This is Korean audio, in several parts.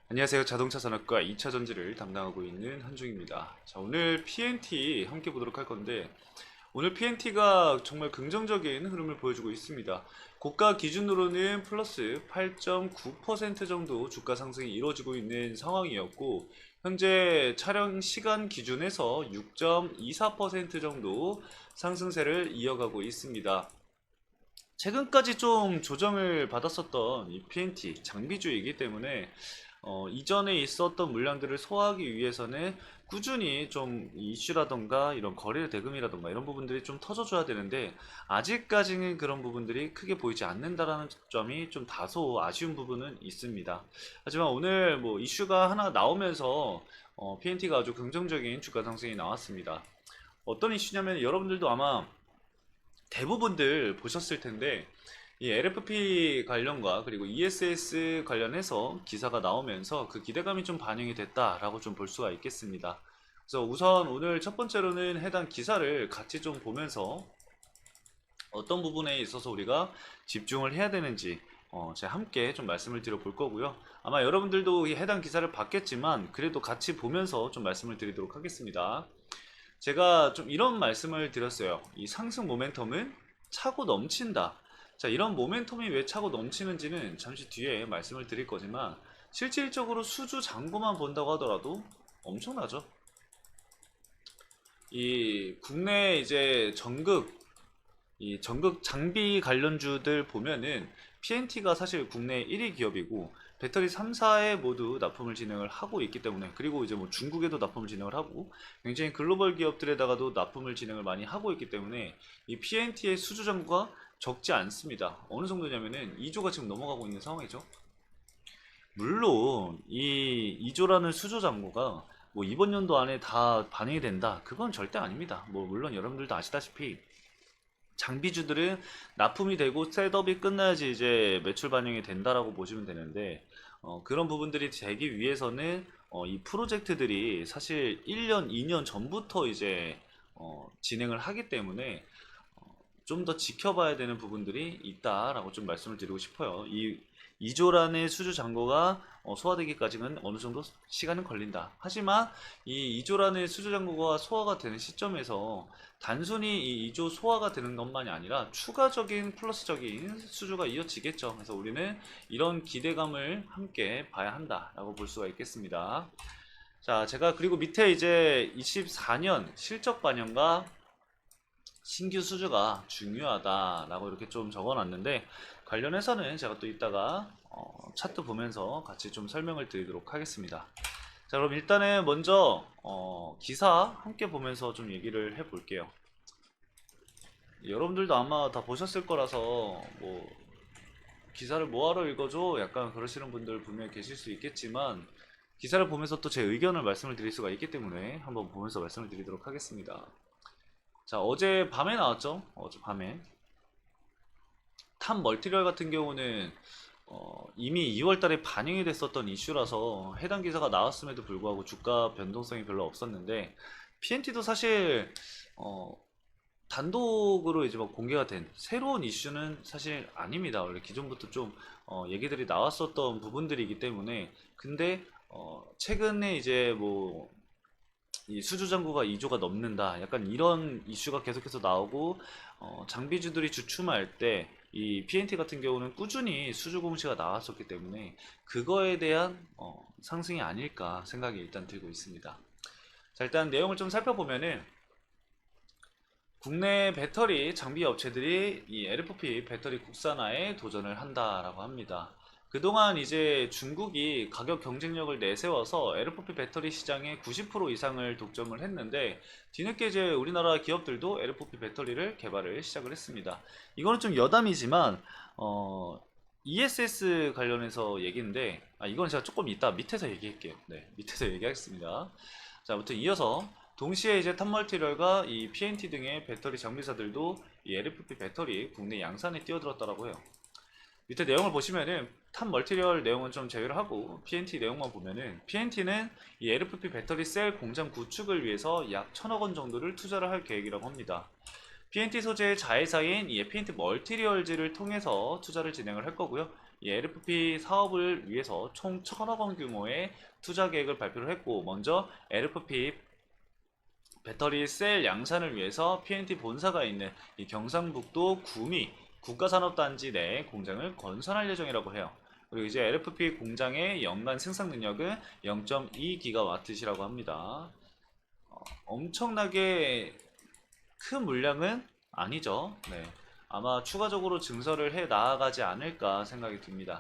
안녕하세요. 자동차 산업과 2차 전지를 담당하고 있는 한중입니다. 자, 오늘 PNT 함께 보도록 할 건데, 오늘 PNT가 정말 긍정적인 흐름을 보여주고 있습니다. 고가 기준으로는 플러스 8.9% 정도 주가 상승이 이루어지고 있는 상황이었고, 현재 촬영 시간 기준에서 6.24% 정도 상승세를 이어가고 있습니다. 최근까지 좀 조정을 받았었던 이 PNT 장비주이기 때문에 이전에 있었던 물량들을 소화하기 위해서는 꾸준히 좀 이슈라던가 이런 거래 대금이라던가 이런 부분들이 좀 터져줘야 되는데 아직까지는 그런 부분들이 크게 보이지 않는다라는 점이 좀 다소 아쉬운 부분은 있습니다. 하지만 오늘 뭐 이슈가 하나 나오면서 PNT가 아주 긍정적인 주가 상승이 나왔습니다. 어떤 이슈냐면 여러분들도 아마 대부분들 보셨을 텐데 이 LFP 관련과 그리고 ESS 관련해서 기사가 나오면서 그 기대감이 좀 반영이 됐다라고 좀 볼 수가 있겠습니다. 그래서 우선 오늘 첫 번째로는 해당 기사를 같이 좀 보면서 어떤 부분에 있어서 우리가 집중을 해야 되는지 제가 함께 좀 말씀을 드려 볼 거고요. 아마 여러분들도 이 해당 기사를 봤겠지만 그래도 같이 보면서 좀 말씀을 드리도록 하겠습니다. 제가 좀 이런 말씀을 드렸어요. 이 상승 모멘텀은 차고 넘친다. 자, 이런 모멘텀이 왜 차고 넘치는지는 잠시 뒤에 말씀을 드릴 거지만 실질적으로 수주 잔고만 본다고 하더라도 엄청나죠. 이 국내 이제 전극 장비 관련주들 보면은 PNT가 사실 국내 1위 기업이고 배터리 3사에 모두 납품을 진행을 하고 있기 때문에, 그리고 이제 뭐 중국에도 납품을 진행을 하고 굉장히 글로벌 기업들에다가도 납품을 진행을 많이 하고 있기 때문에 이 PNT의 수주 잔고가 적지 않습니다. 어느 정도냐면은 2조가 지금 넘어가고 있는 상황이죠. 물론 이 2조라는 수주 잔고가 뭐 이번 연도 안에 다 반영이 된다, 그건 절대 아닙니다. 뭐 물론 여러분들도 아시다시피 장비주들은 납품이 되고 셋업이 끝나야지 이제 매출 반영이 된다라고 보시면 되는데, 그런 부분들이 되기 위해서는 이 프로젝트들이 사실 1년, 2년 전부터 이제 진행을 하기 때문에 좀 더 지켜봐야 되는 부분들이 있다라고 좀 말씀을 드리고 싶어요. 이 2조란의 수주 잔고가 소화되기까지는 어느 정도 시간은 걸린다. 하지만 이 2조란의 수주 잔고가 소화가 되는 시점에서 단순히 이 2조 소화가 되는 것만이 아니라 추가적인 플러스적인 수주가 이어지겠죠. 그래서 우리는 이런 기대감을 함께 봐야 한다라고 볼 수가 있겠습니다. 자, 제가 그리고 밑에 이제 24년 실적 반영과 신규 수주가 중요하다라고 이렇게 좀 적어놨는데, 관련해서는 제가 또 이따가 차트 보면서 같이 좀 설명을 드리도록 하겠습니다. 자, 그럼 일단은 먼저 기사 함께 보면서 좀 얘기를 해볼게요. 여러분들도 아마 다 보셨을 거라서 뭐 기사를 뭐하러 읽어줘? 약간 그러시는 분들 분명히 계실 수 있겠지만, 기사를 보면서 또 제 의견을 말씀을 드릴 수가 있기 때문에 한번 보면서 말씀을 드리도록 하겠습니다. 자, 어제 밤에 나왔죠? 어제 밤에 탑 멀티리얼 같은 경우는 이미 2월 달에 반영이 됐었던 이슈라서 해당 기사가 나왔음에도 불구하고 주가 변동성이 별로 없었는데, PNT도 사실 어, 단독으로 이제 막 공개가 된 새로운 이슈는 사실 아닙니다. 원래 기존부터 좀 얘기들이 나왔었던 부분들이기 때문에. 근데 최근에 이제 뭐 이 수주 잔고가 2조가 넘는다, 약간 이런 이슈가 계속해서 나오고 장비주들이 주춤할 때 이 PNT 같은 경우는 꾸준히 수주 공시가 나왔었기 때문에 그거에 대한 상승이 아닐까 생각이 일단 들고 있습니다. 자, 일단 내용을 좀 살펴보면은 국내 배터리 장비 업체들이 이 LFP 배터리 국산화에 도전을 한다라고 합니다. 그동안 이제 중국이 가격 경쟁력을 내세워서 LFP 배터리 시장의 90% 이상을 독점을 했는데, 뒤늦게 이제 우리나라 기업들도 LFP 배터리를 개발을 시작을 했습니다. 이거는 좀 여담이지만 ESS 관련해서 얘기인데, 이건 제가 조금 이따 밑에서 얘기할게요. 네, 밑에서 얘기하겠습니다. 자, 아무튼 이어서 동시에 이제 탑멀티럴과 이 PNT 등의 배터리 장비사들도 이 LFP 배터리 국내 양산에 뛰어들었다라고 해요. 밑에 내용을 보시면은 탑 멀티리얼 내용은 좀 제외를 하고 PNT 내용만 보면은, PNT는 이 LFP 배터리 셀 공장 구축을 위해서 약 1,000억 원 정도를 투자를 할 계획이라고 합니다. PNT 소재의 자회사인 이 PNT 멀티리얼즈를 통해서 투자를 진행을 할 거고요. 이 LFP 사업을 위해서 총 1,000억 원 규모의 투자 계획을 발표를 했고, 먼저 LFP 배터리 셀 양산을 위해서 PNT 본사가 있는 이 경상북도 구미 국가산업단지 내에 공장을 건설할 예정이라고 해요. 그리고 이제 LFP 공장의 연간 생산 능력은 0.2기가와트시라고 합니다. 엄청나게 큰 물량은 아니죠. 네. 아마 추가적으로 증설을 해 나아가지 않을까 생각이 듭니다.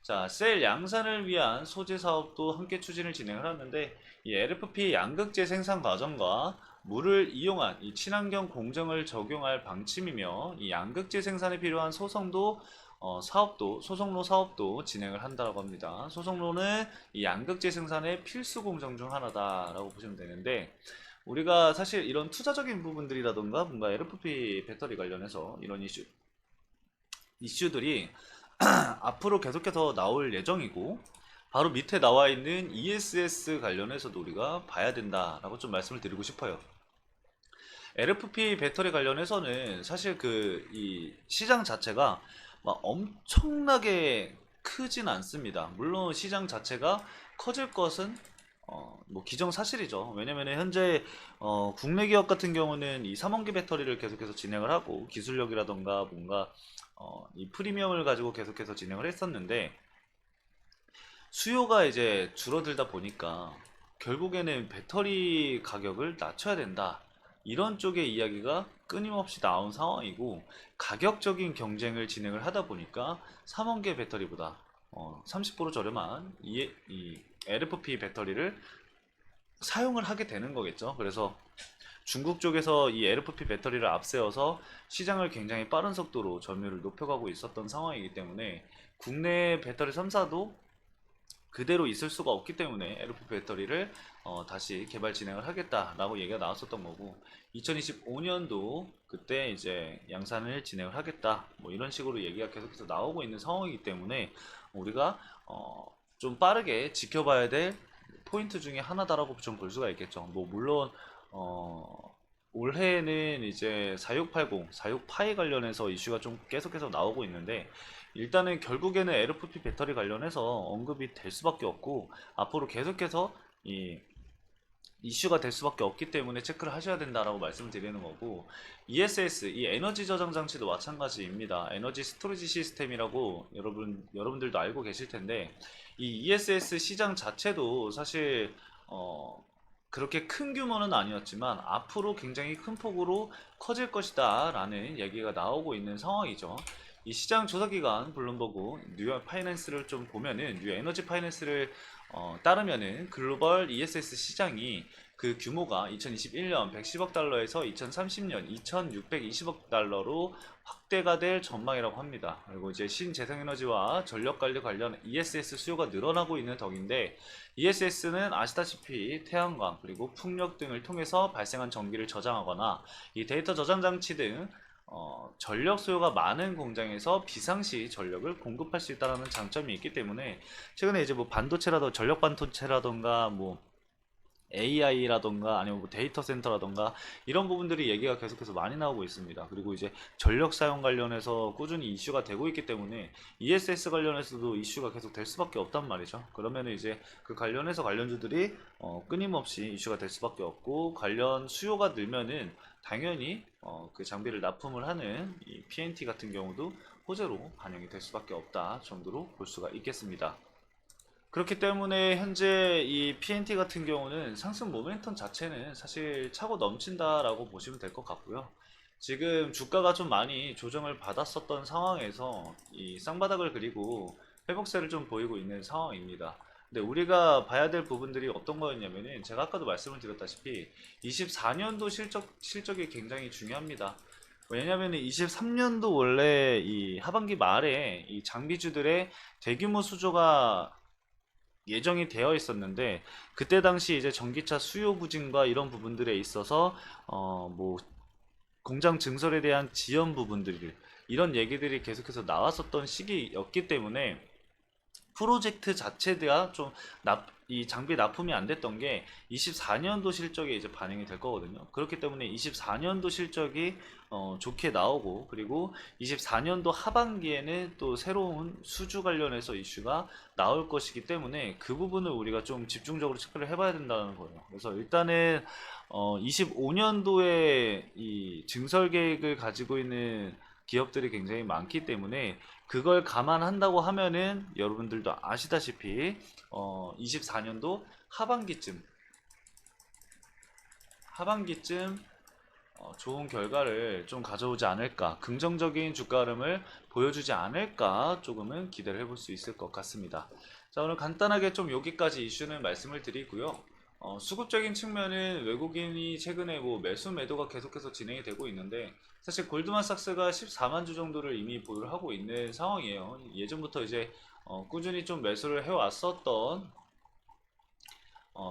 자, 셀 양산을 위한 소재 사업도 함께 추진을 진행을 하는데, 이 LFP 양극재 생산 과정과 물을 이용한 이 친환경 공정을 적용할 방침이며, 이 양극재 생산에 필요한 소송로 사업도 진행을 한다고 합니다. 소송로는 이 양극재 생산의 필수 공정 중 하나다라고 보시면 되는데, 우리가 사실 이런 투자적인 부분들이라던가 뭔가 LFP 배터리 관련해서 이런 이슈들이 앞으로 계속해서 나올 예정이고, 바로 밑에 나와 있는 ESS 관련해서도 우리가 봐야 된다라고 좀 말씀을 드리고 싶어요. LFP 배터리 관련해서는 사실 이 시장 자체가 막 엄청나게 크진 않습니다. 물론 시장 자체가 커질 것은 뭐 기정사실이죠. 왜냐면 현재 국내 기업 같은 경우는 이 3원기 배터리를 계속해서 진행을 하고, 기술력이라던가 뭔가 이 프리미엄을 가지고 계속해서 진행을 했었는데, 수요가 이제 줄어들다 보니까 결국에는 배터리 가격을 낮춰야 된다, 이런 쪽의 이야기가 끊임없이 나온 상황이고, 가격적인 경쟁을 진행을 하다 보니까 3원계 배터리보다 30% 저렴한 이 LFP 배터리를 사용을 하게 되는 거겠죠. 그래서 중국 쪽에서 이 LFP 배터리를 앞세워서 시장을 굉장히 빠른 속도로 점유율을 높여가고 있었던 상황이기 때문에, 국내 배터리 3사도 그대로 있을 수가 없기 때문에 LFP 배터리를 다시 개발 진행을 하겠다라고 얘기가 나왔었던 거고, 2025년도 그때 이제 양산을 진행을 하겠다, 뭐 이런 식으로 얘기가 계속해서 나오고 있는 상황이기 때문에, 우리가 좀 빠르게 지켜봐야 될 포인트 중에 하나다라고 좀 볼 수가 있겠죠. 뭐 물론 올해는 이제 4680, 46파이 관련해서 이슈가 좀 계속해서 나오고 있는데, 일단은 결국에는 LFP 배터리 관련해서 언급이 될 수밖에 없고, 앞으로 계속해서 이 이슈가 될 수밖에 없기 때문에 체크를 하셔야 된다라고 말씀을 드리는 거고, ESS, 이 에너지 저장 장치도 마찬가지입니다. 에너지 스토리지 시스템이라고 여러분들도 알고 계실 텐데, 이 ESS 시장 자체도 사실 그렇게 큰 규모는 아니었지만 앞으로 굉장히 큰 폭으로 커질 것이다 라는 얘기가 나오고 있는 상황이죠. 이 시장 조사기관 블룸버그 뉴 파이낸스를 좀 보면은, 뉴 에너지 파이낸스를 따르면은 글로벌 ESS 시장이 그 규모가 2021년 110억 달러에서 2030년 2620억 달러로 확대가 될 전망이라고 합니다. 그리고 이제 신재생에너지와 전력관리 관련 ESS 수요가 늘어나고 있는 덕인데, ESS는 아시다시피 태양광 그리고 풍력 등을 통해서 발생한 전기를 저장하거나 이 데이터 저장 장치 등 전력 수요가 많은 공장에서 비상시 전력을 공급할 수 있다는 장점이 있기 때문에, 최근에 이제 뭐 전력 반도체라던가 뭐 AI라던가 아니면 뭐 데이터 센터라던가 이런 부분들이 얘기가 계속해서 많이 나오고 있습니다. 그리고 이제 전력 사용 관련해서 꾸준히 이슈가 되고 있기 때문에 ESS 관련해서도 이슈가 계속 될 수밖에 없단 말이죠. 그러면 이제 그 관련해서 관련주들이 끊임없이 이슈가 될 수밖에 없고, 관련 수요가 늘면은 당연히 그 장비를 납품을 하는 이 PNT 같은 경우도 호재로 반영이 될 수밖에 없다 정도로 볼 수가 있겠습니다. 그렇기 때문에 현재 이 PNT 같은 경우는 상승 모멘텀 자체는 사실 차고 넘친다라고 보시면 될 것 같고요. 지금 주가가 좀 많이 조정을 받았었던 상황에서 이 쌍바닥을 그리고 회복세를 좀 보이고 있는 상황입니다. 근데 우리가 봐야 될 부분들이 어떤 거였냐면은, 제가 아까도 말씀을 드렸다시피 24년도 실적이 굉장히 중요합니다. 왜냐면 23년도 원래 이 하반기 말에 이 장비주들의 대규모 수조가 예정이 되어 있었는데, 그때 당시 이제 전기차 수요 부진과 이런 부분들에 있어서 뭐 공장 증설에 대한 지연 부분들, 이런 얘기들이 계속해서 나왔었던 시기였기 때문에 프로젝트 자체가 좀 이 장비 납품이 안 됐던 게 24년도 실적에 이제 반영이 될 거거든요. 그렇기 때문에 24년도 실적이 좋게 나오고, 그리고 24년도 하반기에는 또 새로운 수주 관련해서 이슈가 나올 것이기 때문에 그 부분을 우리가 좀 집중적으로 체크를 해봐야 된다는 거예요. 그래서 일단은 25년도에 이 증설 계획을 가지고 있는 기업들이 굉장히 많기 때문에 그걸 감안한다고 하면은 여러분들도 아시다시피 24년도 하반기쯤 좋은 결과를 좀 가져오지 않을까, 긍정적인 주가 흐름을 보여주지 않을까 조금은 기대를 해볼 수 있을 것 같습니다. 자, 오늘 간단하게 좀 여기까지 이슈는 말씀을 드리고요. 수급적인 측면은 외국인이 최근에 뭐 매수 매도가 계속해서 진행이 되고 있는데, 사실 골드만삭스가 14만 주 정도를 이미 보유를 하고 있는 상황이에요. 예전부터 이제 꾸준히 좀 매수를 해왔었던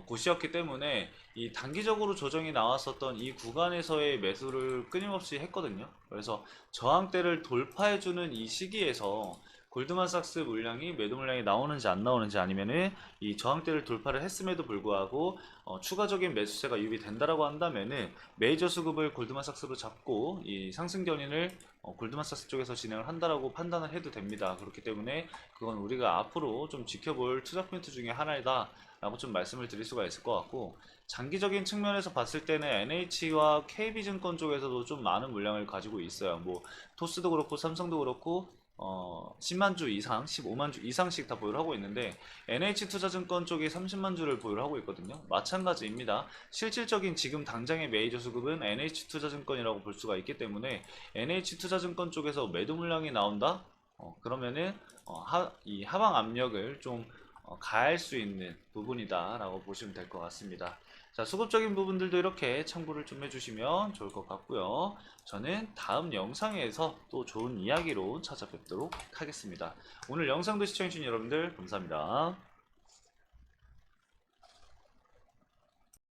곳이었기 때문에 이 단기적으로 조정이 나왔었던 이 구간에서의 매수를 끊임없이 했거든요. 그래서 저항대를 돌파해주는 이 시기에서 골드만삭스 물량이 매도 물량이 나오는지 안 나오는지, 아니면은 이 저항대를 돌파를 했음에도 불구하고 추가적인 매수세가 유입된다라고 한다면은 메이저 수급을 골드만삭스로 잡고 이 상승 견인을 골드만삭스 쪽에서 진행을 한다라고 판단을 해도 됩니다. 그렇기 때문에 그건 우리가 앞으로 좀 지켜볼 투자 포인트 중에 하나이다 라고 좀 말씀을 드릴 수가 있을 것 같고, 장기적인 측면에서 봤을 때는 NH와 KB증권 쪽에서도 좀 많은 물량을 가지고 있어요. 뭐 토스도 그렇고 삼성도 그렇고 10만 주 이상, 15만 주 이상씩 다 보유를 하고 있는데, NH투자증권 쪽이 30만 주를 보유를 하고 있거든요. 마찬가지입니다. 실질적인 지금 당장의 메이저 수급은 NH투자증권이라고 볼 수가 있기 때문에 NH투자증권 쪽에서 매도 물량이 나온다? 그러면은 이 하방 압력을 좀 가할 수 있는 부분이다 라고 보시면 될 것 같습니다. 자, 수급적인 부분들도 이렇게 참고를 좀 해주시면 좋을 것 같고요. 저는 다음 영상에서 또 좋은 이야기로 찾아뵙도록 하겠습니다. 오늘 영상도 시청해주신 여러분들 감사합니다.